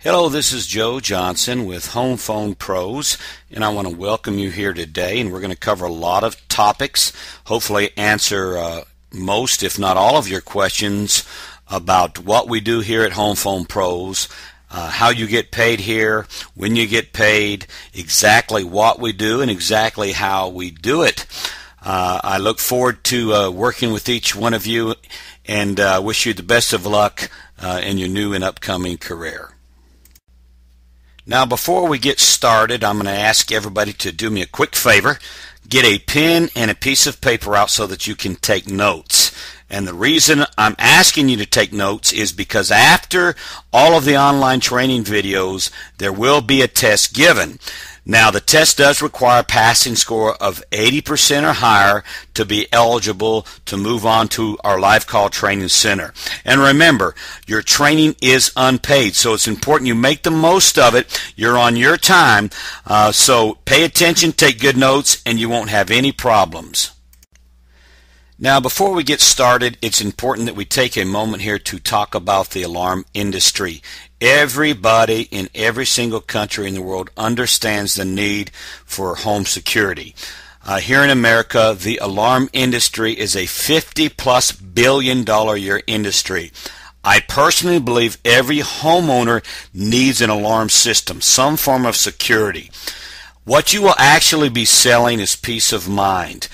Hello, this is Joe Johnson with Home Phone Pros, and I want to welcome you here today, and we're going to cover a lot of topics, hopefully answer most, if not all of your questions about what we do here at Home Phone Pros, how you get paid here, when you get paid, exactly what we do, and exactly how we do it. I look forward to working with each one of you, and wish you the best of luck in your new and upcoming career. Now, before we get started, I'm going to ask everybody to do me a quick favor. Get a pen and a piece of paper out so that you can take notes. And the reason I'm asking you to take notes is because after all of the online training videos, there will be a test given. Now, the test does require a passing score of 80% or higher to be eligible to move on to our live call training center. And remember, your training is unpaid, so it's important you make the most of it. You're on your time, so pay attention, take good notes, and you won't have any problems. Now, before we get started, it's important that we take a moment here to talk about the alarm industry. Everybody in every single country in the world understands the need for home security. Here in America, the alarm industry is a $50+ billion a year industry. I personally believe every homeowner needs an alarm system, some form of security. What you will actually be selling is peace of mind.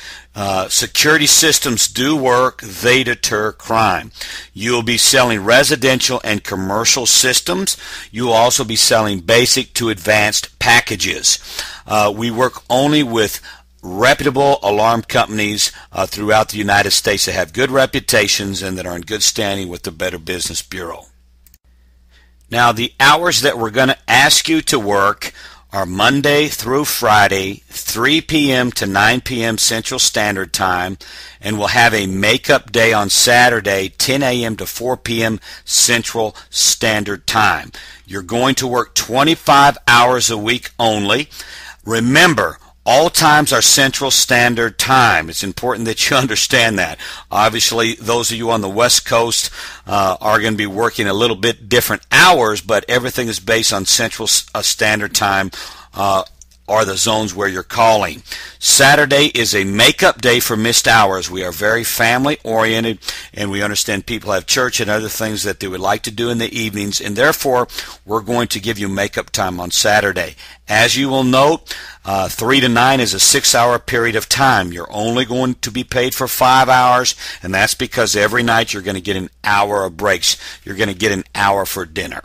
Security systems do work. They deter crime. You will be selling residential and commercial systems. You will also be selling basic to advanced packages. We work only with reputable alarm companies throughout the United States that have good reputations and that are in good standing with the Better Business Bureau. Now, the hours that we're going to ask you to work are Monday through Friday, 3 p.m. to 9 p.m. Central Standard Time, and we'll have a makeup day on Saturday, 10 a.m. to 4 p.m. Central Standard Time. You're going to work 25 hours a week only. Remember, all times are Central Standard Time. It's important that you understand that. Obviously, those of you on the West Coast are going to be working a little bit different hours, but everything is based on Central Standard Time or the zones where you're calling. Saturday is a makeup day for missed hours. We are very family oriented, and we understand people have church and other things that they would like to do in the evenings, and therefore we're going to give you makeup time on Saturday. As you will note, 3 to 9 is a 6-hour period of time. You're only going to be paid for 5 hours, and that's because every night you're going to get an hour of breaks. You're going to get an hour for dinner.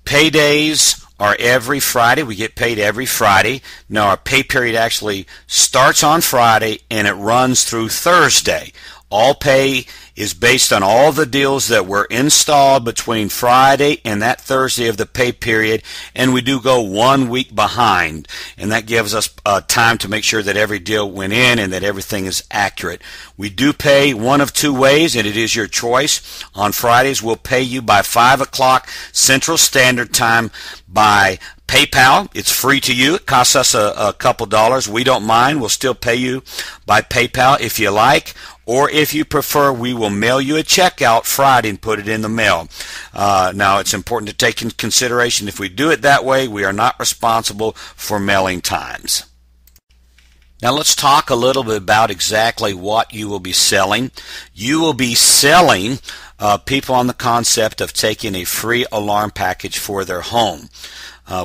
Paydays are every Friday. We get paid every Friday. Now, our pay period actually starts on Friday and it runs through Thursday. All pay is based on all the deals that were installed between Friday and that Thursday of the pay period, and we do go 1 week behind, and that gives us time to make sure that every deal went in and that everything is accurate. We do pay one of two ways, and it is your choice. On Fridays, we'll pay you by 5 o'clock Central Standard Time by PayPal. It's free to you. It costs us a couple dollars. We don't mind. We'll still pay you by PayPal if you like, or if you prefer, we will mail you a check out Friday and put it in the mail. Now, it's important to take into consideration if we do it that way, we are not responsible for mailing times. Now, let's talk a little bit about exactly what you will be selling. You will be selling people on the concept of taking a free alarm package for their home.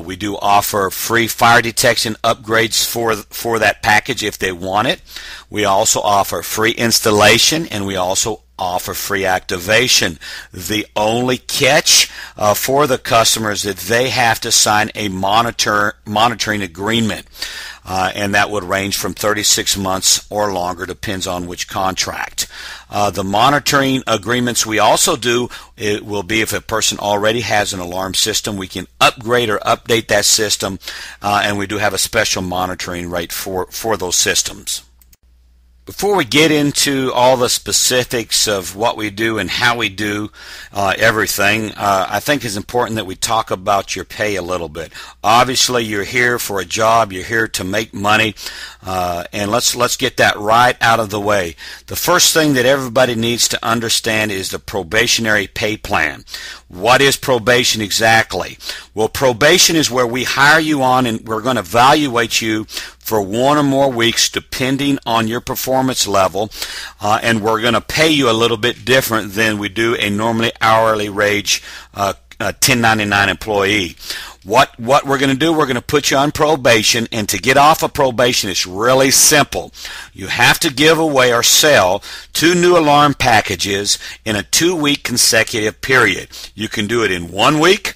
We do offer free fire detection upgrades for that package if they want it. We also offer free installation, and we also offer free activation. The only catch for the customer is that they have to sign a monitoring agreement. And that would range from 36 months or longer, depends on which contract. The monitoring agreements we also do, it will be if a person already has an alarm system, we can upgrade or update that system, and we do have a special monitoring rate for those systems. Before we get into all the specifics of what we do and how we do everything, I think it's important that we talk about your pay a little bit. Obviously, you're here for a job. You're here to make money, and let's get that right out of the way. The first thing that everybody needs to understand is the probationary pay plan. What is probation exactly? Well, probation is where we hire you on and we're going to evaluate you for 1 or more weeks depending on your performance level, and we're going to pay you a little bit different than we do a normally hourly wage 1099 employee. What we're going to do, we're going to put you on probation, and to get off of probation, it's really simple. You have to give away or sell 2 new alarm packages in a 2-week consecutive period. You can do it in 1 week,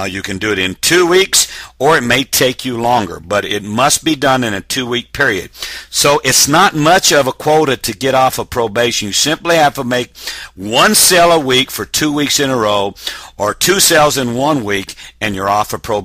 you can do it in 2 weeks, or it may take you longer, but it must be done in a 2-week period. So it's not much of a quota to get off of probation. You simply have to make 1 sale a week for 2 weeks in a row, or 2 sales in 1 week, and you're off of probation.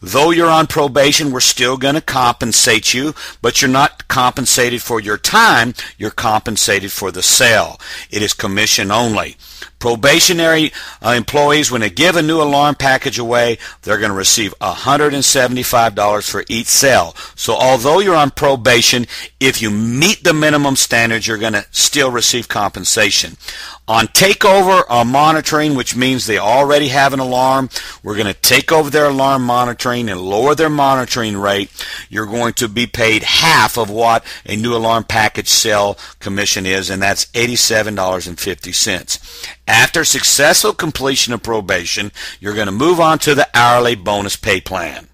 Though you're on probation, we're still going to compensate you, but you're not compensated for your time, you're compensated for the sale. It is commission only. Probationary employees, when they give a new alarm package away, they're going to receive $175 for each sale. So although you're on probation, if you meet the minimum standards, you're going to still receive compensation. On takeover or monitoring, which means they already have an alarm, we're going to take over their alarm monitoring and lower their monitoring rate. You're going to be paid half of what a new alarm package sale commission is, and that's $87.50. After successful completion of probation, you're going to move on to the hourly bonus pay plan.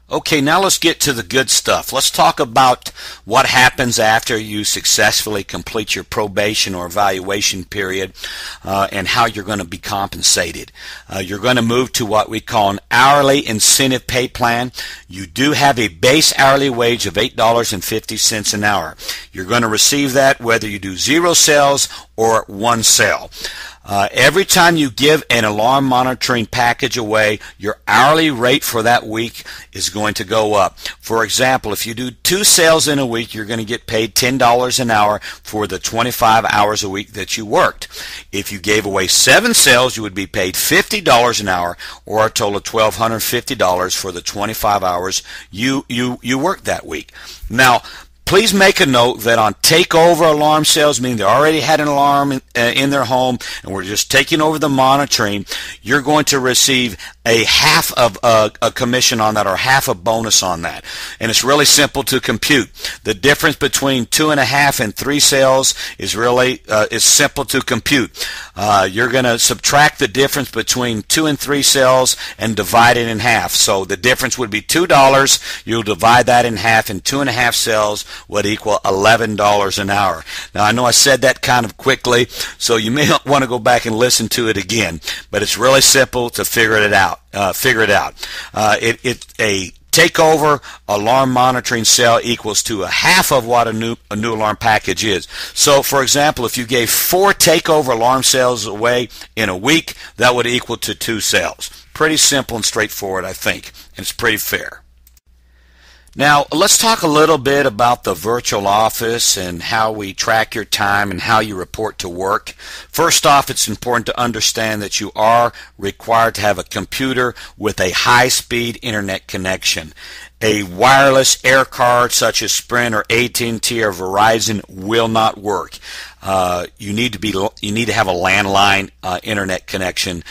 Okay, now let's get to the good stuff. Let's talk about what happens after you successfully complete your probation or evaluation period, and how you're going to be compensated. You're going to move to what we call an hourly incentive pay plan. You do have a base hourly wage of $8.50 an hour. You're going to receive that whether you do 0 sales or 1 sale. Every time you give an alarm monitoring package away, your hourly rate for that week is going to go up. For example, if you do 2 sales in a week, you're going to get paid $10 an hour for the 25 hours a week that you worked. If you gave away 7 sales, you would be paid $50 an hour, or a total of $1,250 for the 25 hours you worked that week. Now, please make a note that on takeover alarm sales, meaning they already had an alarm in their home and we're just taking over the monitoring, you're going to receive a half of a commission on that, or half a bonus on that. And it's really simple to compute. The difference between 2.5 and 3 sales is really is simple to compute. You're going to subtract the difference between 2 and 3 sales and divide it in half. So the difference would be $2. You'll divide that in half, and 2.5 sales would equal $11 an hour. Now, I know I said that kind of quickly, so you may want to go back and listen to it again, but it's really simple to figure it out. A takeover alarm monitoring sale equals to a half of what a new alarm package is. So, for example, if you gave 4 takeover alarm sales away in a week, that would equal to 2 sales. Pretty simple and straightforward, I think, and it's pretty fair. Now, let's talk a little bit about the virtual office and how we track your time and how you report to work. First off, it's important to understand that you are required to have a computer with a high-speed internet connection. A wireless air card such as Sprint or AT&T or Verizon will not work. You need to have a landline internet connection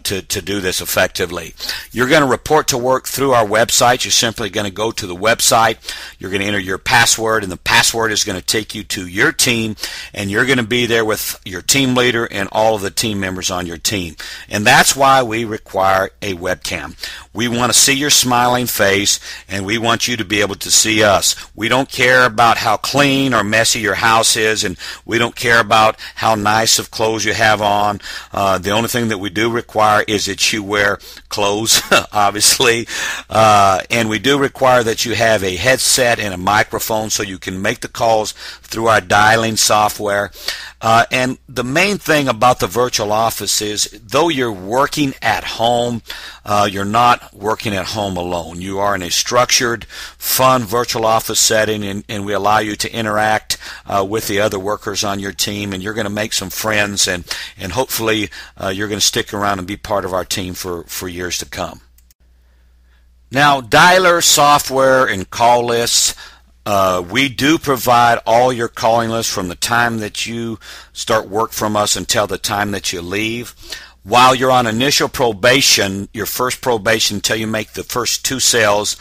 to do this effectively. You're going to report to work through our website. You're simply going to go to the website. You're going to enter your password, and the password is going to take you to your team, and you're going to be there with your team leader and all of the team members on your team. And that's why we require a webcam. We want to see your smiling face, and we want you to be able to see us. We don't care about how clean or messy your house is, and we don't care about how nice of clothes you have on. The only thing that we do require is that you wear clothes, obviously, and we do require that you have a headset and a microphone so you can make the calls through our dialing software. And the main thing about the virtual office is, though you're working at home, you're not working at home alone. You are in a structured, fun virtual office setting, and we allow you to interact with the other workers on your team, and you're going to make some friends, and hopefully you're going to stick around and be part of our team for years to come. Now, dialer software and call lists. We do provide all your calling lists from the time that you start work from us until the time that you leave. While you're on initial probation, your first probation until you make the first 2 sales,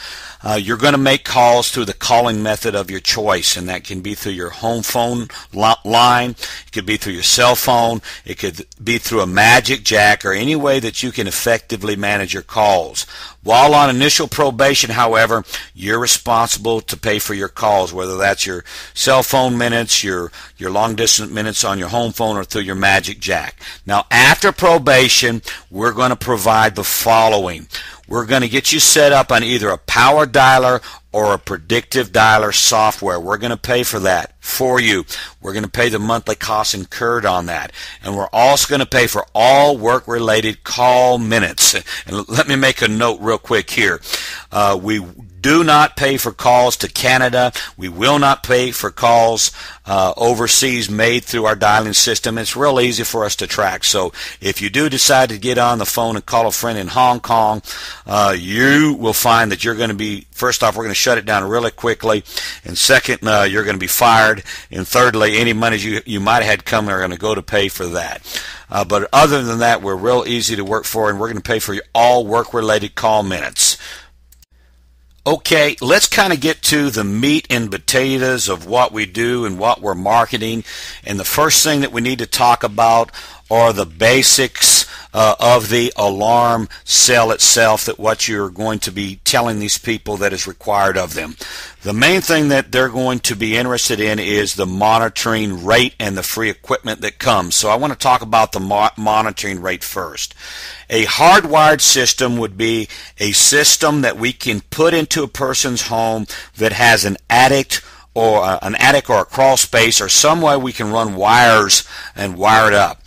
you're going to make calls through the calling method of your choice, and that can be through your home phone line, it could be through your cell phone, it could be through a magic jack, or any way that you can effectively manage your calls. While on initial probation, however, you're responsible to pay for your calls, whether that's your cell phone minutes, your long distance minutes on your home phone, or through your magic jack. Now, after probation, we're going to provide the following. We're going to get you set up on either a power dialer or a predictive dialer software. We're going to pay for that for you. We're going to pay the monthly costs incurred on that. And we're also going to pay for all work-related call minutes. And let me make a note real quick here. We do not pay for calls to Canada. We will not pay for calls overseas made through our dialing system. It's real easy for us to track. So if you do decide to get on the phone and call a friend in Hong Kong, you will find that you're going to be, first off, we're going to shut it down really quickly, and second, you're going to be fired, and thirdly, any money you might have had coming are going to go to pay for that. But other than that, we're real easy to work for, and we're going to pay for all work-related call minutes. Okay, let's kind of get to the meat and potatoes of what we do and what we're marketing. And the first thing that we need to talk about are the basics of the alarm cell itself, that what you're going to be telling these people that is required of them. The main thing that they're going to be interested in is the monitoring rate and the free equipment that comes. So I want to talk about the monitoring rate first. A hardwired system would be a system that we can put into a person's home that has an attic or a crawl space, or some way we can run wires and wire it up.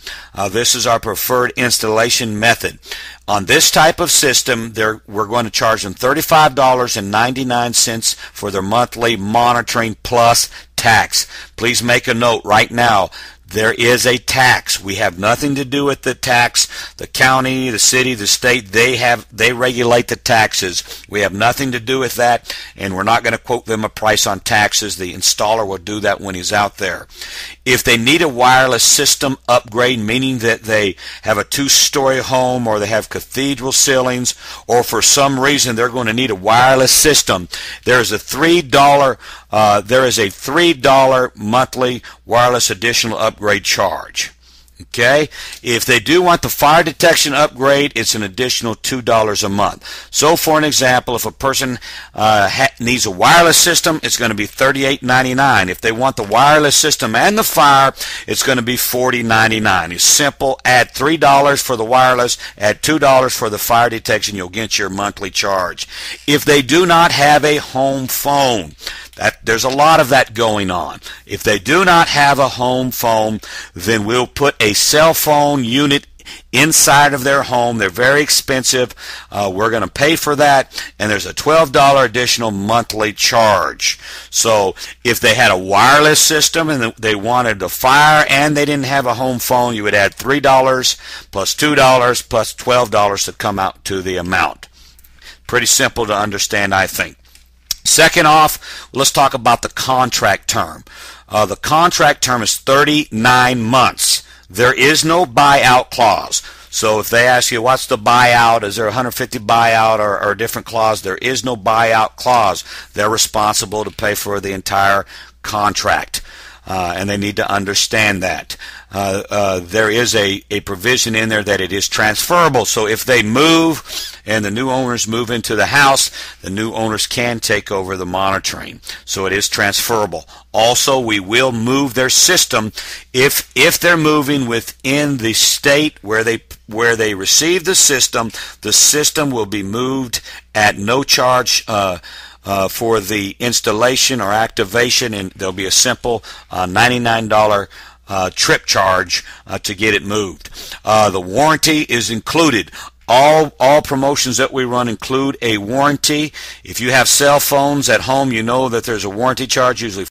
This is our preferred installation method. On this type of system, we're going to charge them $35.99 for their monthly monitoring plus tax. Please make a note right now. There is a tax. We have nothing to do with the tax. The county, the city, the state, they regulate the taxes. We have nothing to do with that, and we're not going to quote them a price on taxes. The installer will do that when he's out there. If they need a wireless system upgrade, meaning that they have a 2-story home or they have cathedral ceilings, or for some reason they're going to need a wireless system, there is a $3 monthly wireless additional upgrade charge. Okay, if they do want the fire detection upgrade, it's an additional $2 a month. So for an example, if a person needs a wireless system, it's going to be $38.99. If they want the wireless system and the fire, it's going to be $40.99. It's simple. Add $3 for the wireless, add $2 for the fire detection, you'll get your monthly charge. If they do not have a home phone, there's a lot of that going on. If they do not have a home phone, then we'll put a cell phone unit inside of their home. They're very expensive. We're going to pay for that, and there's a $12 additional monthly charge. So if they had a wireless system and they wanted the fire and they didn't have a home phone, you would add $3 plus $2 plus $12 to come out to the amount. Pretty simple to understand, I think. Second off, let's talk about the contract term. The contract term is 39 months. There is no buyout clause. So if they ask you, what's the buyout? Is there a 150 buyout or a different clause? There is no buyout clause. They're responsible to pay for the entire contract. And they need to understand that. There is a provision in there that it is transferable. So if they move and the new owners move into the house, the new owners can take over the monitoring. So it is transferable. Also, we will move their system if they're moving within the state where they receive the system will be moved at no charge for the installation or activation, and there'll be a simple $99 trip charge to get it moved. The warranty is included. All promotions that we run include a warranty. If you have cell phones at home, you know that there's a warranty charge, usually